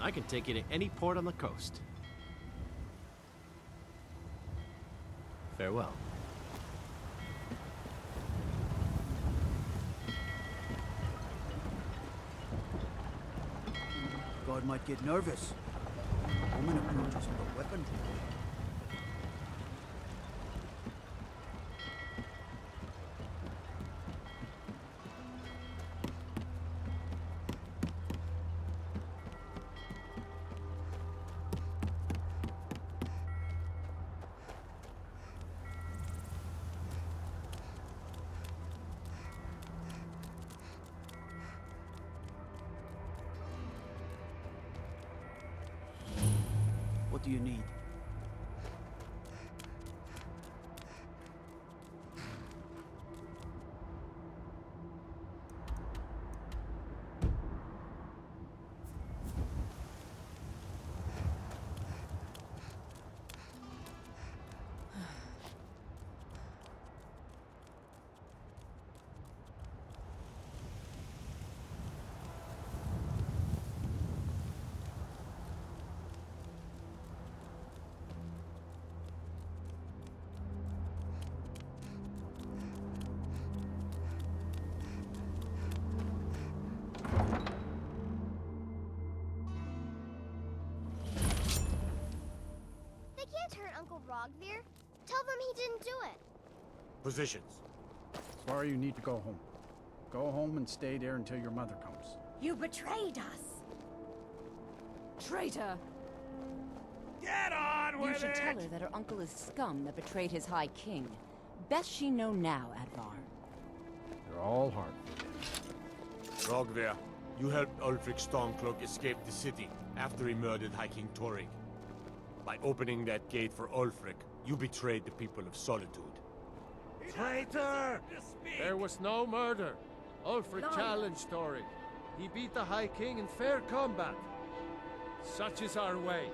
I can take you to any port on the coast. Farewell. God might get nervous. A woman approaches with a weapon. What do you need? They can't hurt Uncle Rogvir. Tell them he didn't do it. Positions. Sorry, you need to go home. Go home and stay there until your mother comes. You betrayed us! Traitor! Get on with You should it! tell her that her uncle is scum that betrayed his High King. Best she know now, Advar. They're all hard. Rogver, you helped Ulfric Stormcloak escape the city after he murdered High King Torrig. By opening that gate for Ulfric, you betrayed the people of Solitude. Traitor! There was no murder. Ulfric challenged Torrig. He beat the High King in fair combat. Such is our way.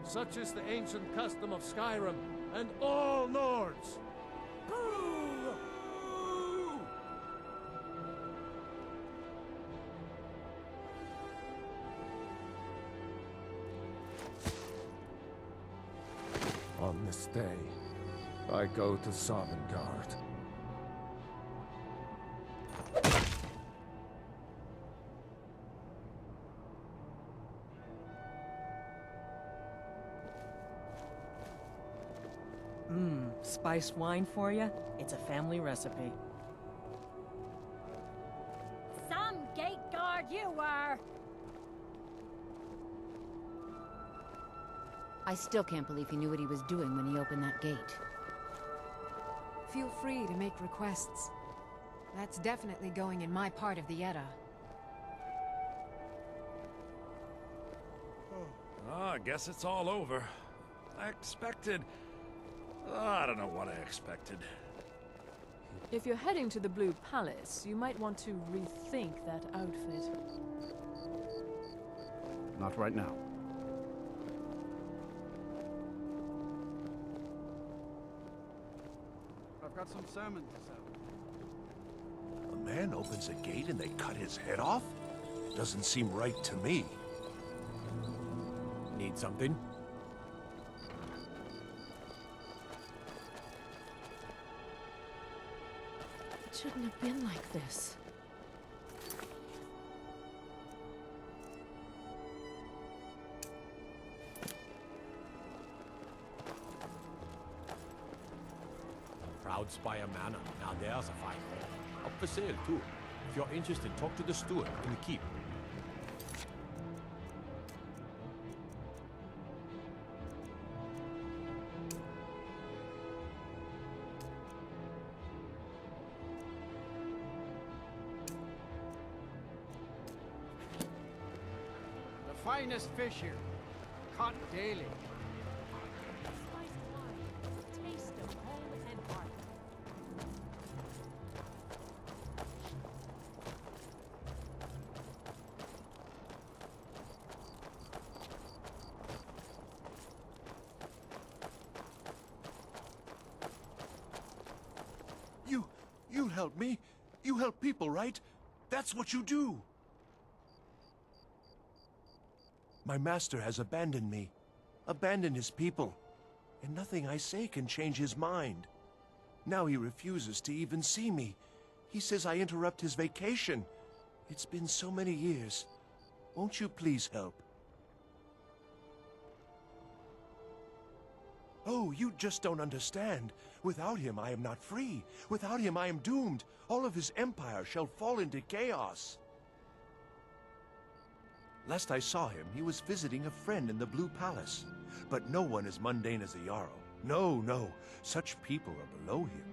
Such is the ancient custom of Skyrim and all Nords. Boo! On this day, I go to Sovngarde. Spiced wine for you? It's a family recipe. Some gate guard you were! I still can't believe he knew what he was doing when he opened that gate. Feel free to make requests. That's definitely going in my part of the Edda. I guess it's all over. I expected... I don't know what I expected. If you're heading to the Blue Palace, you might want to rethink that outfit. Not right now. I've got some salmon to sell. A man opens a gate and they cut his head off? Doesn't seem right to me. Need something? It shouldn't have been like this. Proud Spire Manor. Now there's a fine home. Up for sale, too. If you're interested, talk to the steward in the keep. The finest fish here. Caught daily. Spiced wine. Taste of home and heart. You help me. You help people, right? That's what you do. My master has abandoned me, abandoned his people, and nothing I say can change his mind. Now he refuses to even see me. He says I interrupt his vacation. It's been so many years. Won't you please help? Oh, you just don't understand. Without him, I am not free. Without him, I am doomed. All of his empire shall fall into chaos. Last I saw him, he was visiting a friend in the Blue Palace. But no one as mundane as a Jarl. No, no. Such people are below him.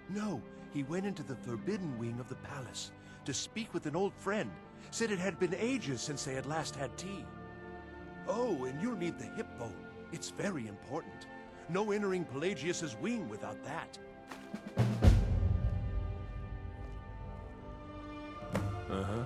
No, he went into the forbidden wing of the palace to speak with an old friend. Said it had been ages since they had last had tea. Oh, and you'll need the hip bone. It's very important. No entering Pelagius's wing without that. Uh-huh.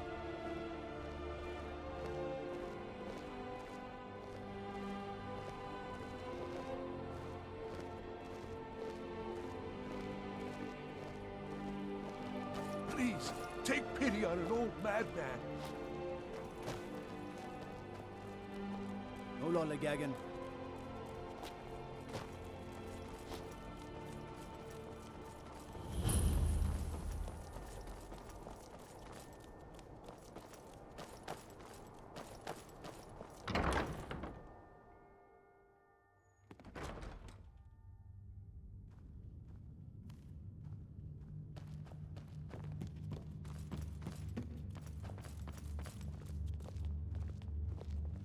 Please, take pity on an old madman. No lollygagging.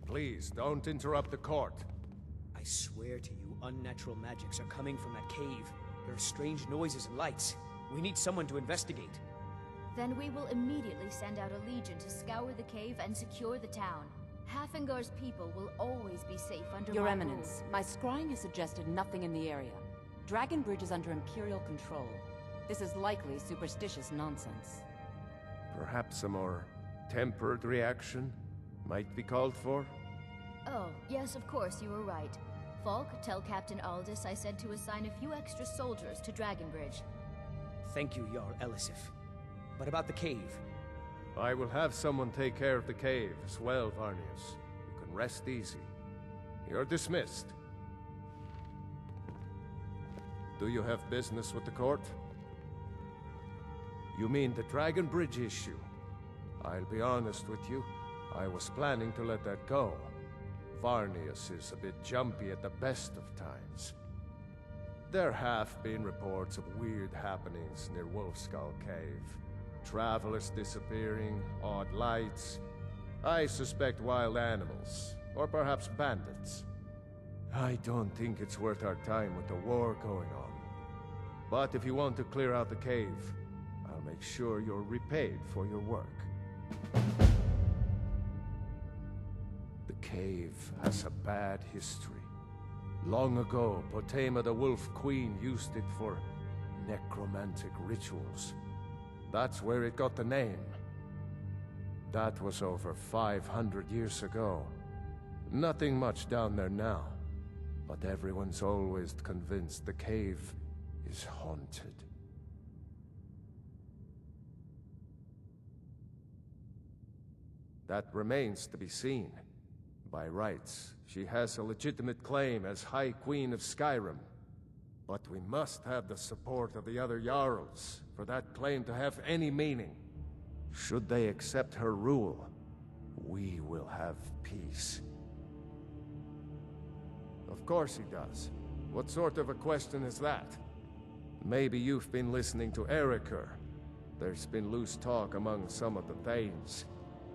Please, don't interrupt the court. I swear to you, unnatural magics are coming from that cave. There are strange noises and lights. We need someone to investigate. Then we will immediately send out a legion to scour the cave and secure the town. Hafengar's people will always be safe under Your my Eminence, rule. my scrying has suggested nothing in the area. Dragonbridge is under Imperial control. This is likely superstitious nonsense. Perhaps a more tempered reaction might be called for? Oh, yes, of course, you were right. Falk, tell Captain Aldous I said to assign a few extra soldiers to Dragonbridge. Thank you, Jarl Elisif. But about the cave? I will have someone take care of the cave as well, Varnius. You can rest easy. You're dismissed. Do you have business with the court? You mean the Dragonbridge issue? I'll be honest with you. I was planning to let that go. Varnius is a bit jumpy at the best of times. There have been reports of weird happenings near Wolfskull Cave. Travelers disappearing, odd lights. I suspect wild animals, or perhaps bandits. I don't think it's worth our time with the war going on. But if you want to clear out the cave, I'll make sure you're repaid for your work. The cave has a bad history. Long ago, Potema the Wolf Queen used it for necromantic rituals. That's where it got the name. That was over 500 years ago. Nothing much down there now, but everyone's always convinced the cave is haunted. That remains to be seen. By rights, she has a legitimate claim as High Queen of Skyrim. But we must have the support of the other Jarls for that claim to have any meaning. Should they accept her rule, we will have peace. Of course he does. What sort of a question is that? Maybe you've been listening to Erikur. There's been loose talk among some of the Thanes,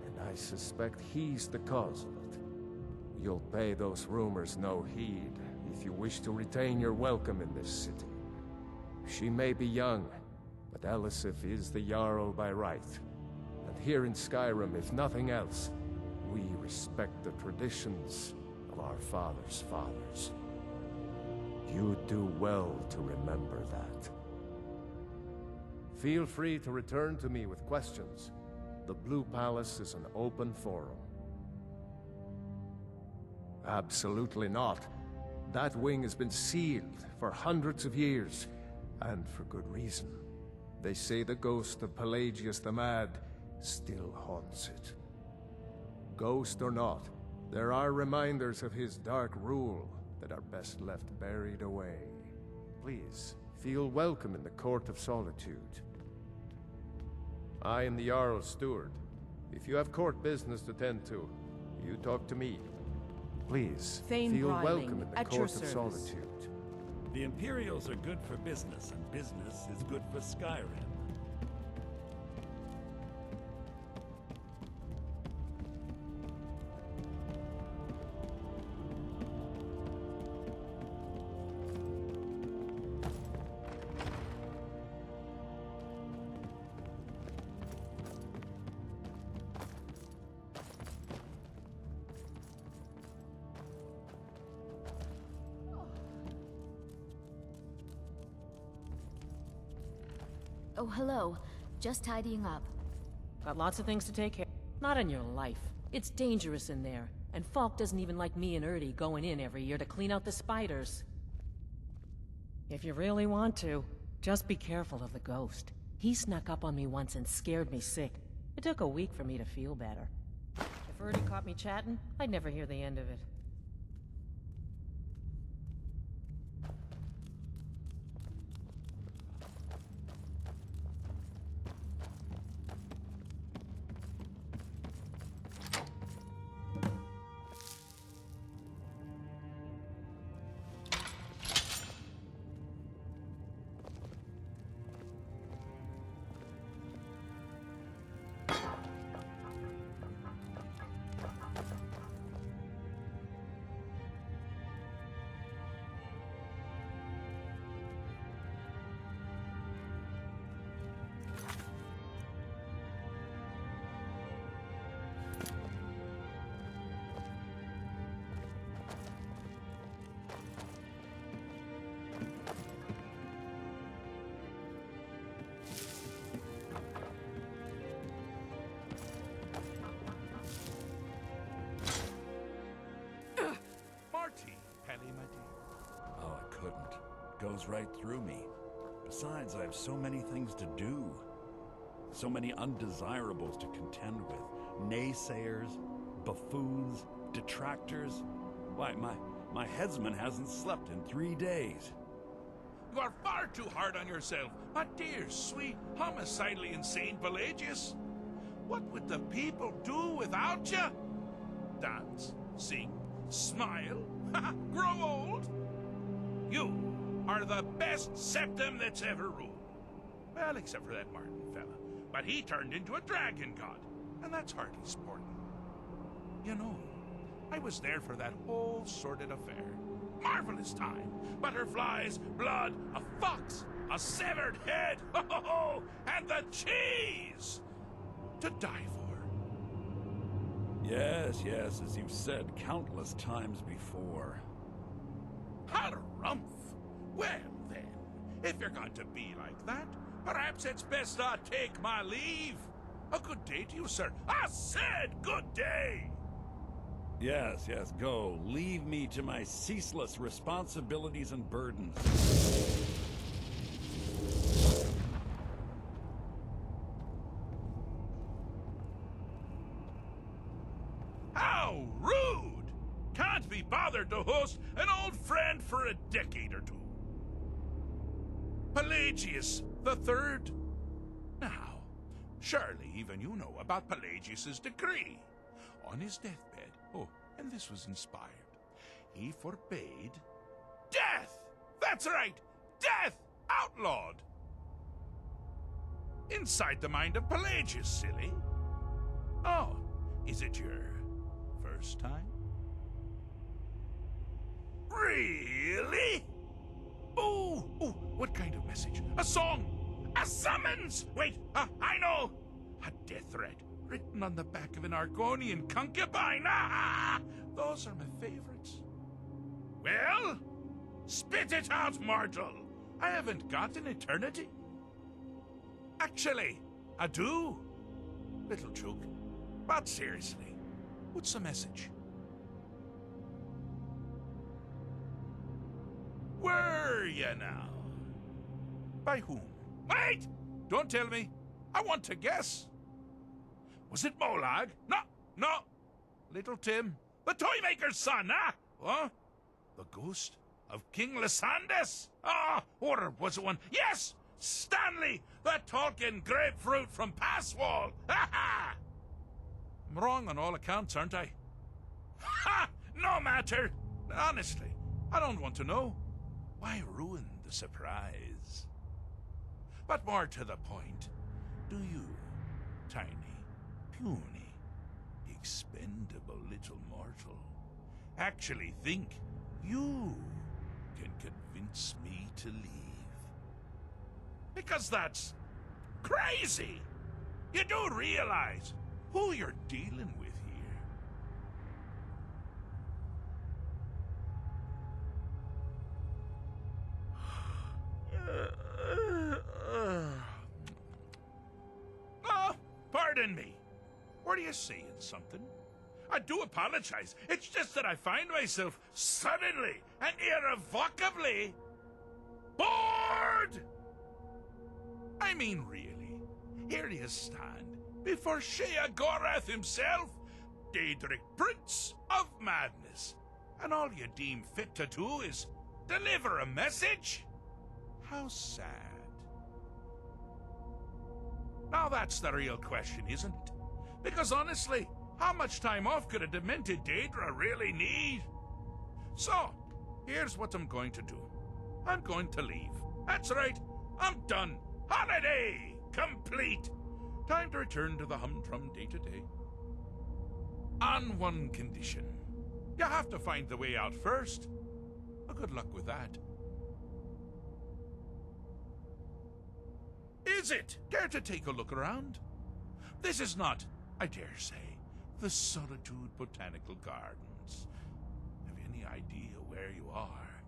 and I suspect he's the cause of it. You'll pay those rumors no heed if you wish to retain your welcome in this city. She may be young, but Elisif is the Jarl by right. And here in Skyrim, if nothing else, we respect the traditions of our fathers' fathers. You do well to remember that. Feel free to return to me with questions. The Blue Palace is an open forum. Absolutely not. That wing has been sealed for hundreds of years, and for good reason. They say the ghost of Pelagius the Mad still haunts it. Ghost or not, There are reminders of his dark rule that are best left buried away. Please, feel welcome in the Court of Solitude. I am the Jarl's steward. If you have court business to tend to, you talk to me. Please, Thane feel Bryling, welcome in the at your Court of service. Solitude. The Imperials are good for business, and business is good for Skyrim. Oh, hello. Just tidying up. Got lots of things to take care of. Not in your life. It's dangerous in there. And Falk doesn't even like me and Erdy going in every year to clean out the spiders. If you really want to, just be careful of the ghost. He snuck up on me once and scared me sick. It took a week for me to feel better. If Erdy caught me chatting, I'd never hear the end of it. Partie, Penny, my dear. Oh, I couldn't. Goes right through me. Besides, I have so many things to do. So many undesirables to contend with. Naysayers, buffoons, detractors. Why, my headsman hasn't slept in 3 days. You are far too hard on yourself, my dear, sweet, homicidally insane Pelagius. What would the people do without you? Dance, sing, smile, grow old? You are the best septum that's ever ruled. Well, except for that Martin fella. But he turned into a dragon god, and that's hardly sporting. You know, I was there for that whole sordid affair. Marvelous time. Butterflies, blood, a fox, a severed head, ho ho ho, and the cheese to die for. Yes, yes, as you've said countless times before. Harumph! Well then, if you're going to be like that, perhaps it's best I take my leave. A good day to you, sir. I said good day! Yes, yes, go. Leave me to my ceaseless responsibilities and burdens. How rude! Can't be bothered to host an old friend for a decade or two. Pelagius the Third. Now, surely even you know about Pelagius's decree. On his deathbed, oh, and this was inspired, he forbade death! That's right! Death! Outlawed! Inside the mind of Pelagius, silly. Oh, is it your first time? Really? Ooh, ooh, what kind of message? A song? A summons? Wait, I know! A death threat written on the back of an Argonian concubine. Ah, those are my favorites. Well, spit it out, mortal. I haven't got an eternity. Actually, I do. Little joke. But seriously, what's the message? Were you now? By whom? Wait! Don't tell me. I want to guess. Was it Molag? No, no. Little Tim, The Toymaker's son, huh? What? The ghost of King Lysandas? Ah, or was it one? Yes! Stanley, the talking grapefruit from Passwall! Ha ha! I'm wrong on all accounts, aren't I? Ha! No matter! Honestly, I don't want to know. Why ruin the surprise? But more to the point, do you, tiny, puny, expendable little mortal, actually think you can convince me to leave? Because that's crazy! You do realize who you're dealing with here. Oh, pardon me. Were you saying something? I do apologize. It's just that I find myself suddenly and irrevocably bored! I mean, really, here you stand before Shea Gorath himself, Daedric Prince of Madness, and all you deem fit to do is deliver a message? How sad. Now that's the real question, isn't it? Because honestly, how much time off could a demented Daedra really need? So, here's what I'm going to do. I'm going to leave. That's right, I'm done. Holiday complete. Time to return to the humdrum day-to-day. On one condition. You have to find the way out first. Well, good luck with that. Is it? Care to take a look around? This is not, I dare say, the Solitude Botanical Gardens. Have you any idea where you are?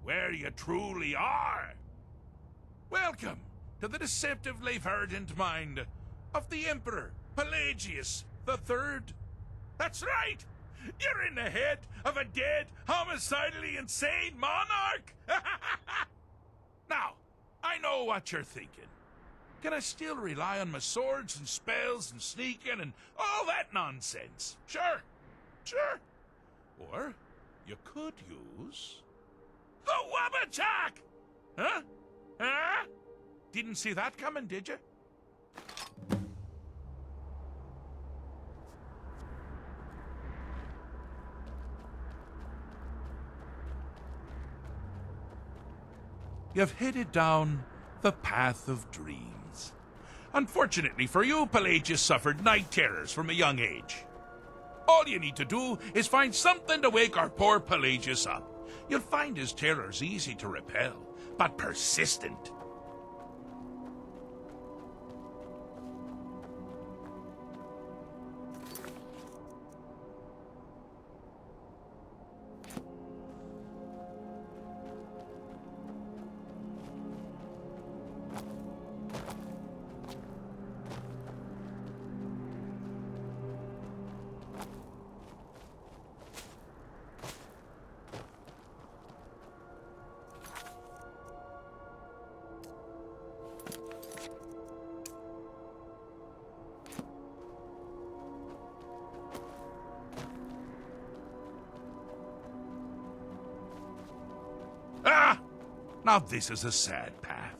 Where you truly are? Welcome to the deceptively verdant mind of the Emperor Pelagius III. That's right! You're in the head of a dead, homicidally insane monarch! Now, I know what you're thinking. Can I still rely on my swords and spells and sneaking and all that nonsense? Sure, sure. Or you could use the Wabbajack! Huh? Huh? Didn't see that coming, did you? You've headed down the path of dreams. Unfortunately for you, Pelagius suffered night terrors from a young age. All you need to do is find something to wake our poor Pelagius up. You'll find his terrors easy to repel, but persistent. Now this is a sad path.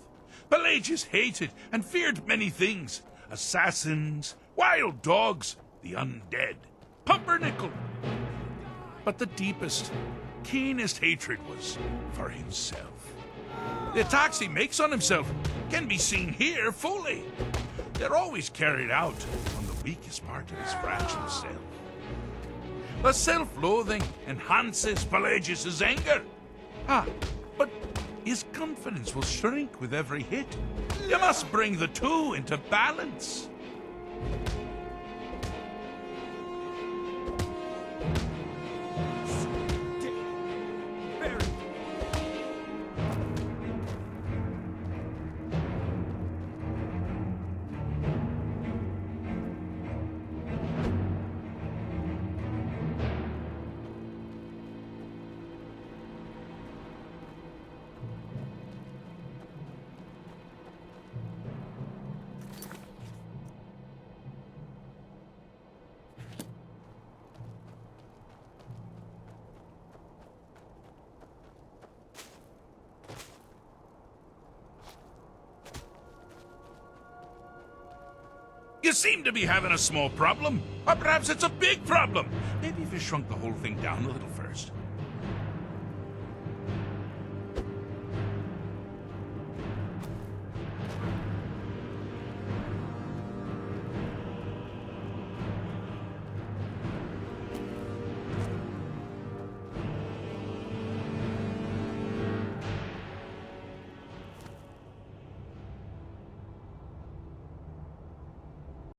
Pelagius hated and feared many things. Assassins, wild dogs, the undead, pumpernickel. But the deepest, keenest hatred was for himself. The attacks he makes on himself can be seen here fully. They're always carried out on the weakest part of his fragile self. The self-loathing enhances Pelagius's anger. But his confidence will shrink with every hit. You must bring the two into balance. seem to be having a small problem. Or perhaps it's a big problem. Maybe if you shrunk the whole thing down a little first.